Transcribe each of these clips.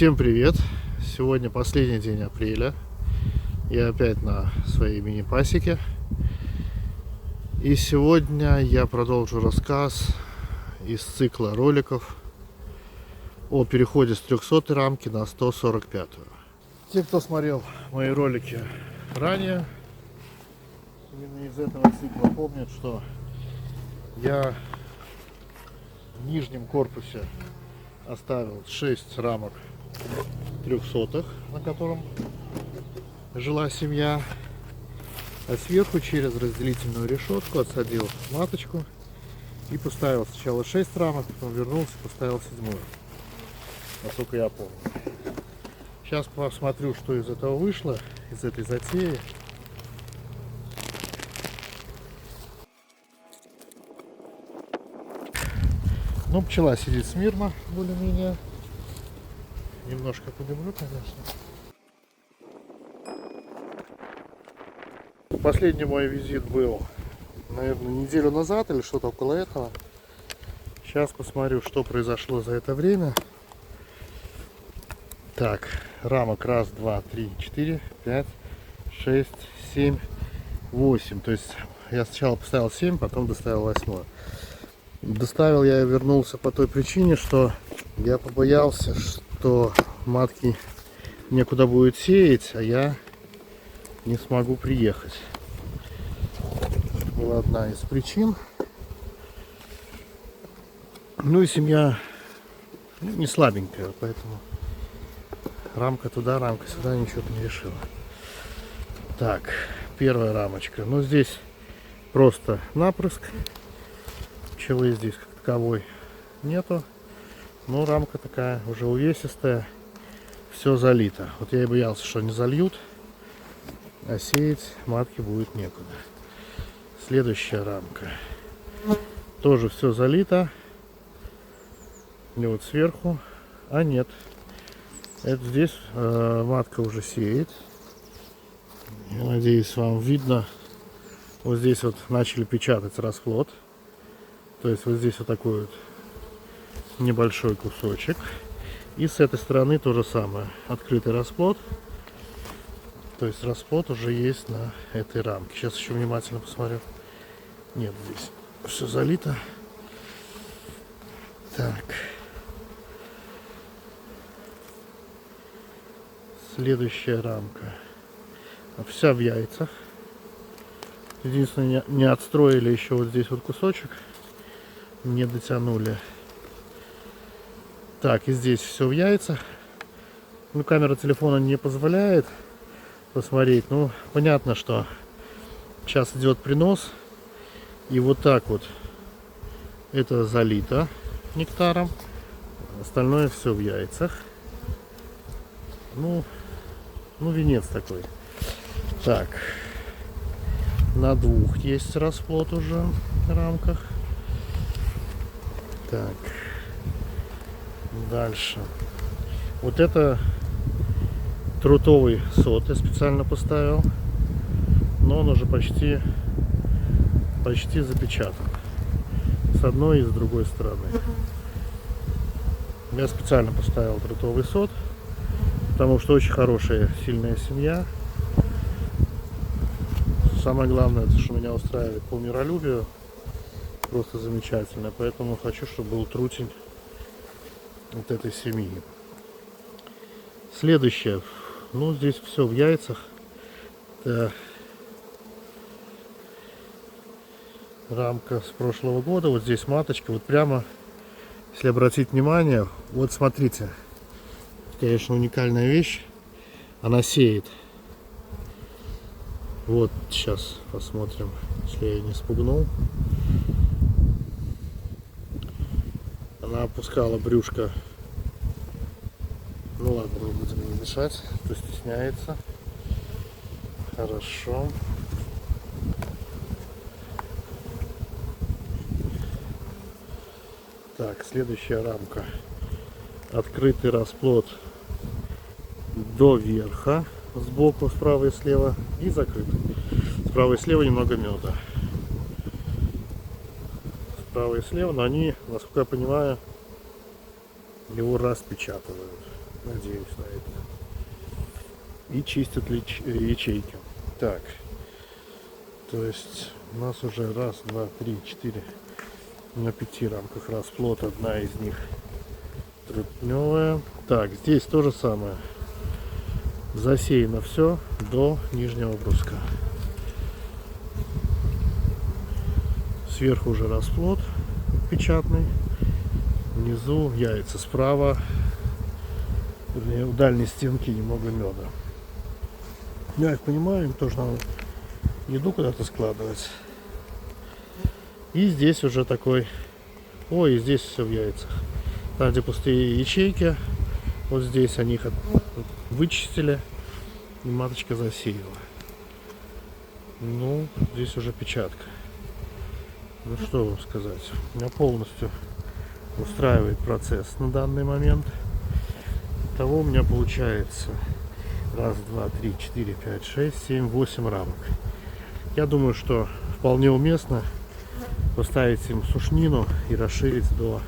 Всем привет! Сегодня последний день апреля. Я опять на своей мини-пасеке. И сегодня я продолжу рассказ из цикла роликов о переходе с 300 рамки на 145. Те, кто смотрел мои ролики ранее, именно из этого цикла помнят, что я в нижнем корпусе оставил 6 рамок 300, на котором жила семья, а сверху через разделительную решетку отсадил маточку и поставил сначала 6 рамок, потом вернулся и поставил 7-ю, насколько я помню. Сейчас посмотрю, что из этого вышло, из этой затеи. Ну, пчела сидит смирно, более-менее. Немножко подымлю, конечно. Последний мой визит был, наверное, неделю назад или что-то около этого. Сейчас посмотрю, что произошло за это время. Так, рамок 1, 2, 3, 4, 5, 6, 7, 8. То есть я сначала поставил 7, потом доставил 8. Доставил я и вернулся по той причине, что я побоялся, что матки некуда будет сеять, а я не смогу приехать. Это была одна из причин. Ну и семья не слабенькая, поэтому рамка туда, рамка сюда, ничего не решила. Так, первая рамочка. Ну здесь просто напрыск. Пчелы здесь как таковой нету. Но рамка такая уже увесистая. Все залито. Вот я и боялся, что не зальют, а сеять матки будет некуда. Следующая рамка. Тоже все залито. И вот сверху. А нет. Это здесь матка уже сеет. Я надеюсь, вам видно. Вот здесь вот начали печатать расплод. То есть вот здесь вот такой вот небольшой кусочек. И с этой стороны то же самое. Открытый расплод. То есть расплод уже есть на этой рамке. Сейчас еще внимательно посмотрю. Нет, здесь все залито. Так. Следующая рамка. Вся в яйцах. Единственное, не отстроили еще вот здесь вот кусочек. Не дотянули. Так, и здесь все в яйцах. Ну, камера телефона не позволяет посмотреть. Ну, понятно, что сейчас идет принос. И вот так вот это залито нектаром. Остальное все в яйцах. Ну, венец такой. Так. На 2 есть расплод уже в рамках. Так. Дальше. Вот это трутовый сот я специально поставил. Но он уже почти запечатан. С одной и с другой стороны. Я специально поставил трутовый сот. Потому что очень хорошая, сильная семья. Самое главное, это что меня устраивает по миролюбию. Просто замечательно. Поэтому хочу, чтобы был трутень вот этой семьи. Следующее. Ну, здесь все в яйцах. Это рамка с прошлого года. Вот здесь маточка. Вот прямо, если обратить внимание, вот смотрите. Конечно, уникальная вещь. Она сеет. Вот сейчас посмотрим, если я не спугнул. Она опускала брюшко. Ну ладно, не будем ей мешать, то стесняется. Хорошо. Так, следующая рамка. Открытый расплод до верха, сбоку, справа и слева, и закрытый. Справа и слева немного меда. Справа и слева, но они, насколько я понимаю, его распечатывают. Надеюсь на это. И чистят ячейки. Так. То есть у нас уже раз, два, три, четыре на 5 рамках расплод. Одна из них трутневая. Так, здесь то же самое. Засеяно все до нижнего бруска. Сверху уже расплод печатный. Внизу яйца справа. Вернее, у дальней стенки немного меда. Я их понимаю, им тоже надо еду куда-то складывать. И здесь уже такой... Ой, и здесь все в яйцах. Там, где пустые ячейки, вот здесь они их вычистили, и маточка засеяла. Ну, здесь уже печатка. Ну, что вам сказать. Меня полностью устраивает процесс на данный момент. Итого у меня получается 1, 2, 3, 4, 5, 6, 7, 8 рамок. Я думаю, что вполне уместно поставить им сушнину и расширить до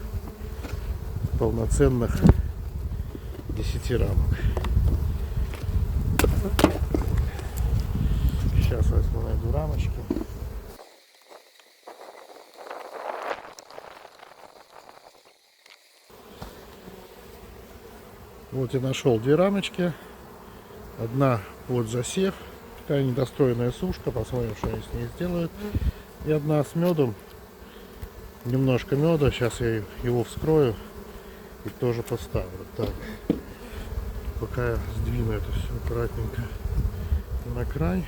полноценных 10 рамок. Сейчас возьму, найду рамочки. Вот я нашел 2 рамочки. Одна под засев. Такая недостроенная сушка. Посмотрим, что они с ней сделают. И одна с медом. Немножко меда. Сейчас я его вскрою и тоже поставлю. Так. Пока я сдвину это все аккуратненько на край.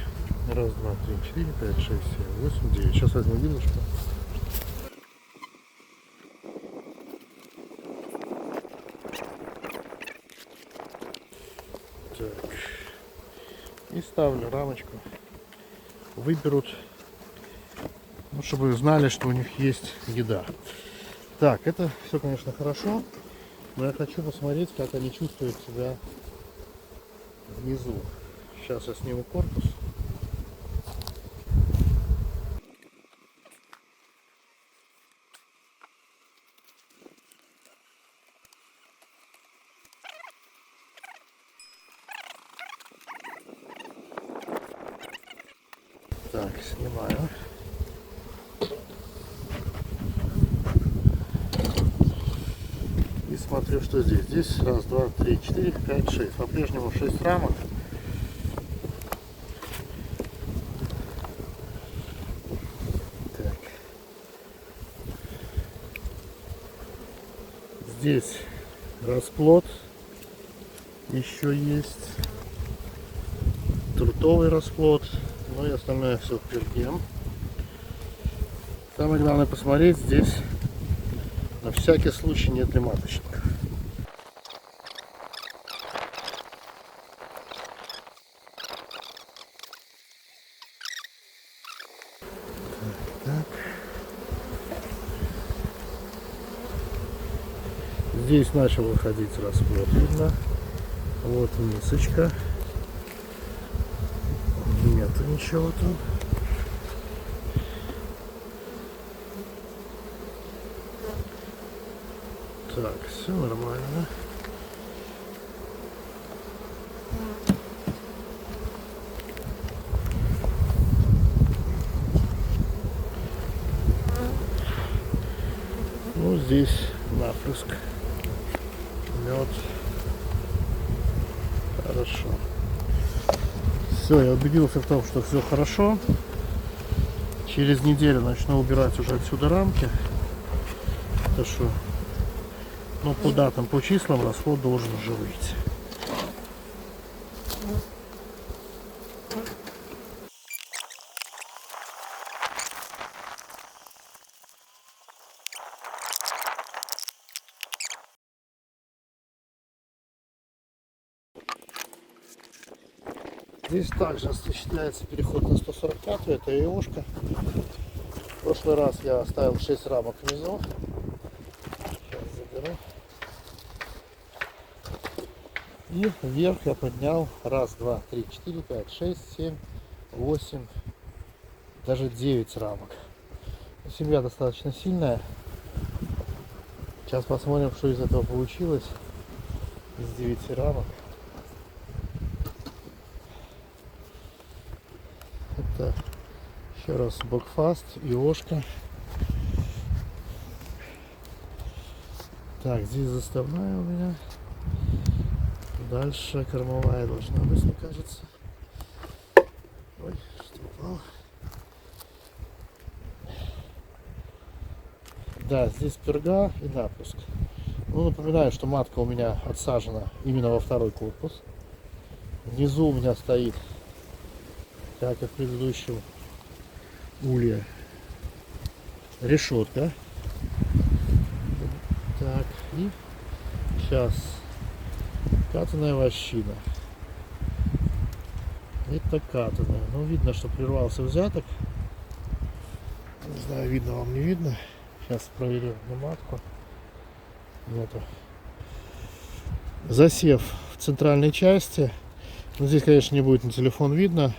1, 2, 3, 4, 5, 6, 7, 8, 9. Сейчас возьму вилочку. Так. И ставлю рамочку. Выберут, ну, чтобы знали, что у них есть еда. Так, это все, конечно, хорошо, но я хочу посмотреть, как они чувствуют себя внизу. Сейчас я сниму корпус. Так, снимаю. И смотрю, что здесь. Здесь 1, 2, 3, 4, 5, 6. По-прежнему 6 рамок. Так. Здесь расплод еще есть. Трутовый расплод. Ну и остальное все впереди. Самое главное посмотреть здесь, на всякий случай, нет ли маточника. Так. Здесь начал выходить расплод, видно. Вот мисочка. Нету ничего тут. Так, все нормально. Ну, здесь напрыск. Мед. Хорошо. Все, я убедился в том, что все хорошо. Через неделю начну убирать уже отсюда рамки. Так что, ну, по датам, по числам расход должен уже выйти. Здесь также осуществляется переход на 145, это ИОшка. В прошлый раз я оставил 6 рамок внизу. Сейчас заберу. И вверх я поднял 1, 2, 3, 4, 5, 6, 7, 8, даже 9 рамок. Семья достаточно сильная. Сейчас посмотрим, что из этого получилось. из 9 рамок. Это еще раз Бокфаст, Иошка. Так, здесь заставная у меня. Дальше кормовая должна быть, мне кажется. Ой, что упало. Да, здесь перга и напуск. Ну, напоминаю, что матка у меня отсажена именно во второй корпус. Внизу у меня стоит, как и в предыдущем улье, решетка. Так, и сейчас катаная вощина. Это катаная. Ну, видно, что прервался взяток. Не знаю, видно вам, не видно. Сейчас проверю на матку. Нету. Засев в центральной части. Ну, здесь, конечно, не будет на телефон видно.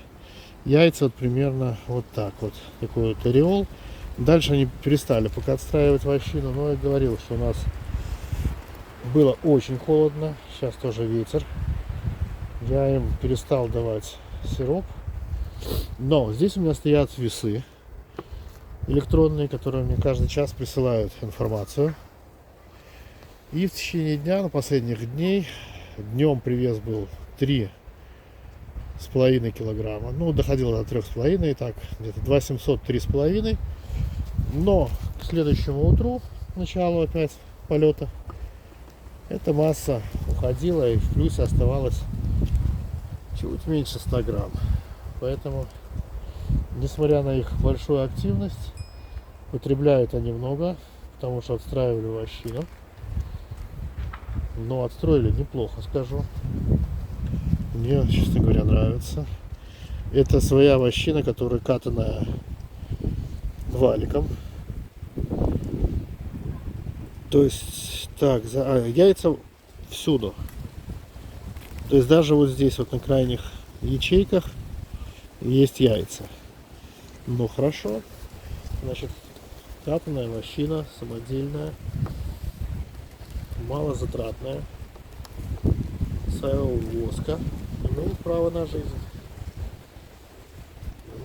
Яйца вот примерно вот так вот. Такой вот ореол. Дальше они перестали пока отстраивать вощину. Но я говорил, что у нас было очень холодно. Сейчас тоже ветер. Я им перестал давать сироп. Но здесь у меня стоят весы электронные, которые мне каждый час присылают информацию. И в течение дня, на последних дней, днем привес был 3,5 килограмма. Ну, доходило до 3,5, так, где-то 2700, 3,5. Но к следующему утру, началу опять полета, эта масса уходила и в плюсе оставалась чуть меньше 100 грамм. Поэтому, несмотря на их большую активность, потребляют они много, потому что отстраивали вощину. Но отстроили неплохо, скажу. Мне, честно говоря, нравится. Это своя вощина, которая катаная валиком. То есть, так, яйца всюду. То есть даже вот здесь вот на крайних ячейках есть яйца. Ну хорошо. Значит, катаная вощина, самодельная, малозатратная, соевого воска. Ну, право на жизнь.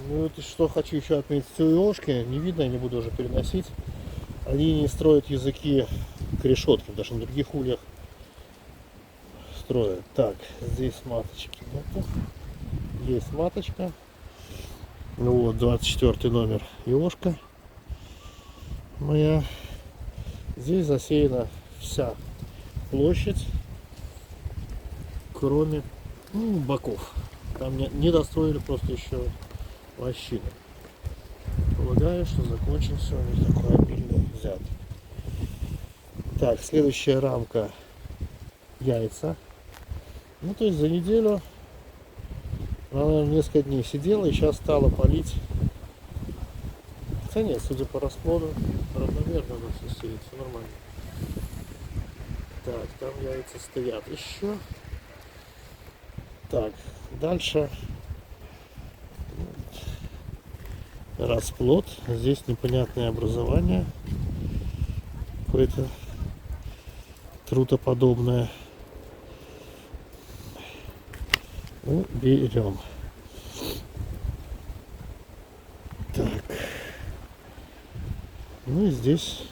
Ну, это что хочу еще отметить у Иошки. Не видно, я не буду уже переносить. Они не строят языки к решетке, потому что на других ульях строят. Так, здесь маточки нету. Есть маточка. Ну вот, 24 номер Иошка моя. Здесь засеяна вся площадь, кроме боков. Там не достроили просто еще вощину. Полагаю, что закончился у них такой обильный взяток. Так, следующая рамка яйца. Ну, то есть за неделю она, наверное, несколько дней сидела и сейчас стала палить. Хотя нет, судя по расплоду, равномерно у нас все сеет, все нормально. Так, там яйца стоят еще. Так, дальше расплод. Здесь непонятное образование. Какое-то трутоподобное. Ну, берем. Так. Ну и здесь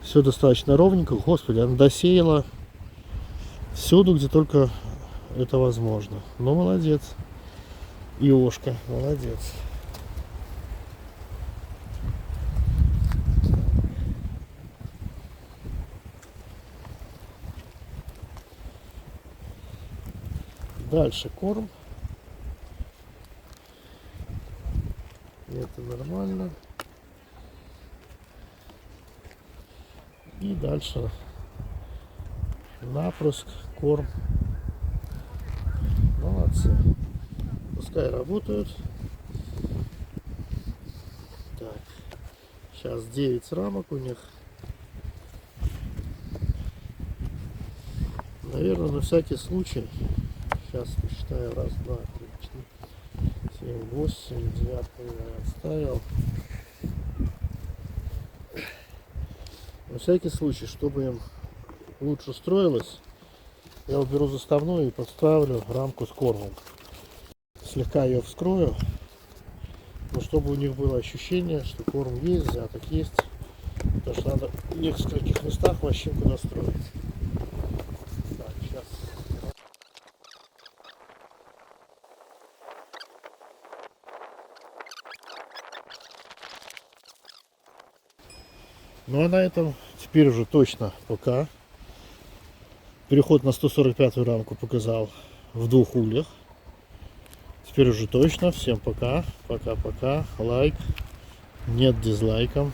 все достаточно ровненько. Господи, она досеяла всюду, где только это возможно. Но молодец. Иошка, молодец. Дальше корм. Это нормально. И дальше напрыск, корм. Молодцы. Пускай работают. Так. Сейчас 9 рамок у них. Наверное, на всякий случай. Сейчас посчитаю. Раз, два, три, четыре, 7, 8, 9 я отставил. На всякий случай, чтобы им лучше строилось, Я уберу заставную и подставлю рамку с кормом. Слегка ее вскрою, но чтобы у них было ощущение, что корм есть, взяток есть. Потому что надо в нескольких местах вощинку настроить. Так, сейчас. Ну а на этом теперь уже точно пока. Переход на 145-ю рамку показал в 2 ульях. Теперь уже точно. Всем пока. Пока-пока. Лайк. Нет дизлайком.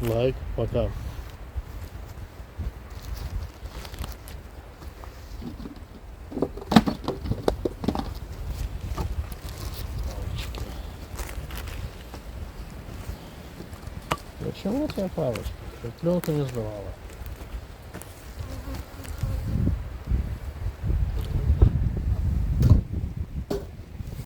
Лайк. Пока. Почему у тебя палочка? Пленка не сдавала.